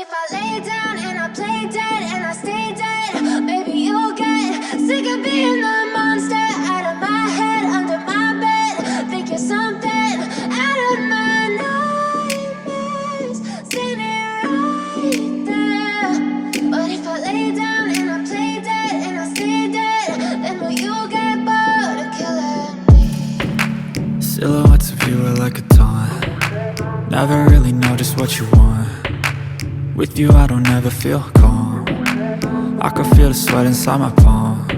if I lay down and I play dead and I stay dead, maybe you'll get sick of being the monster out of my head, under my bed. Think you're something out of my nightmares, standing right there. But if I lay down and I play dead and I stay dead, then will you get bored of killing me? Silhouettes of you are like a taunt. Never really know just what you want. With you I don't ever feel calm. I can feel the sweat inside my palms.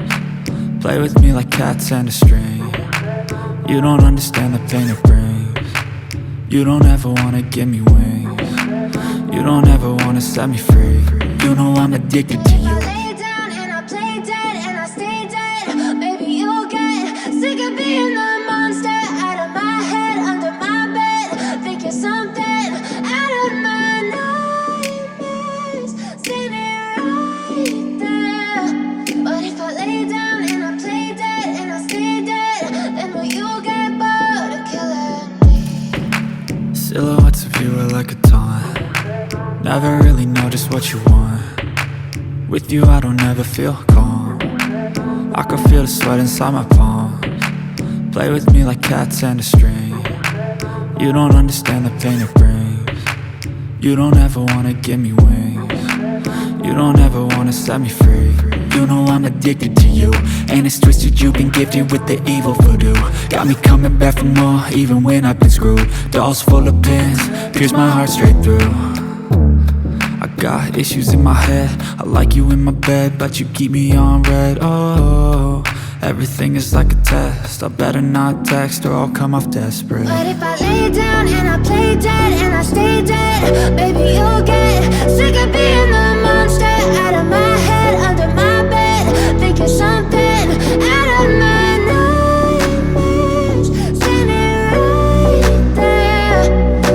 Play with me like cats and a string. You don't understand the pain it brings. You don't ever wanna give me wings. You don't ever wanna set me free. You know I'm addicted to you. If I lay down and I play dead and I stay dead, maybe you'll get sick of being the monster out of my head, under my bed. Think you're something out of my nightmares, standing right there. But if I lay down and I play dead and I stay dead, then will you get bored of killing me? Silhouettes of you are like a taunt. Never really know just what you want. With you I don't ever feel calm. I can feel the sweat inside my palms. Play with me like cats and a string. You don't understand the pain it brings. You don't ever wanna give me wings. You don't ever wanna set me free. You know I'm addicted to you, and it's twisted, you've been gifted with the evil voodoo. Got me coming back for more, even when I've been screwed. Dolls full of pins, pierce my heart straight through. I got issues in my head, I like you in my bed, but you keep me on red. Oh, everything is like a test, I better not text or I'll come off desperate. But if I lay down and I play dead and I stay dead, baby you'll get sick of being the monster out of my head, under my bed. Think you're something out of my nightmares, standing right there.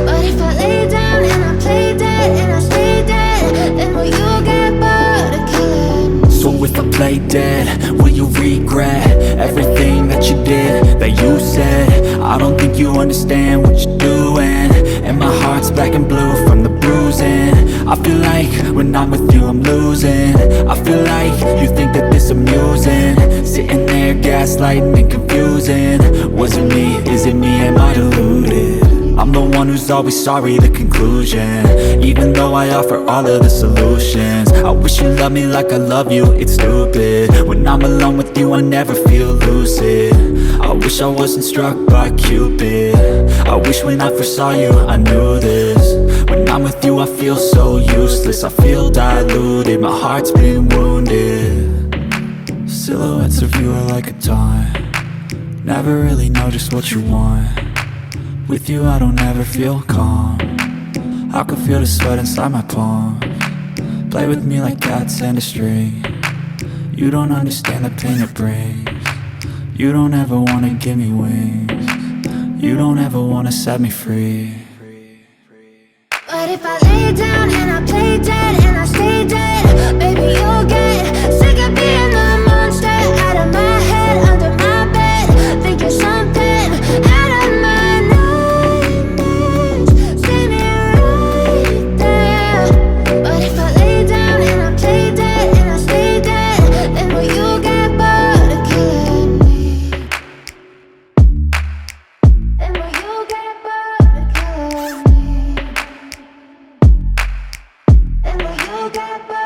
But if I lay down and I play dead and I stay dead, then will you get bored of killing me? So if I play dead, will you regret everything that you did, that you said? I don't think you understand what you're doing, and my heart's black and blue from the bruising. I feel like when I'm with you I'm losing. I feel like you think that this amusing, sitting there gaslighting and confusing. Was it me? Is it me? Am I deluded? I'm the one who's always sorry, the conclusion, even though I offer all of the solutions. I wish you loved me like I love you, it's stupid. When I'm alone with you I never feel lucid. I wish I wasn't struck by Cupid. I wish when I first saw you I knew this. When I'm with you I feel so useless, I feel diluted, my heart's been wounded. Silhouettes of you are like a taunt. Never really know just what you want. With you I don't ever feel calm. I can feel the sweat inside my palms. Play with me like cats and a string. You don't understand the pain it brings. You don't ever wanna give me wings. You don't ever wanna set me free. But if I lay down and I play dead and I stay dead, baby you'll get sick of being the monster out of my head, under my bed. Think you're something out of my nightmares, standing right there. But if I lay down and I play dead and I stay dead, then will you get bored of killing me? Then will you get bored of killing me? And will you get back?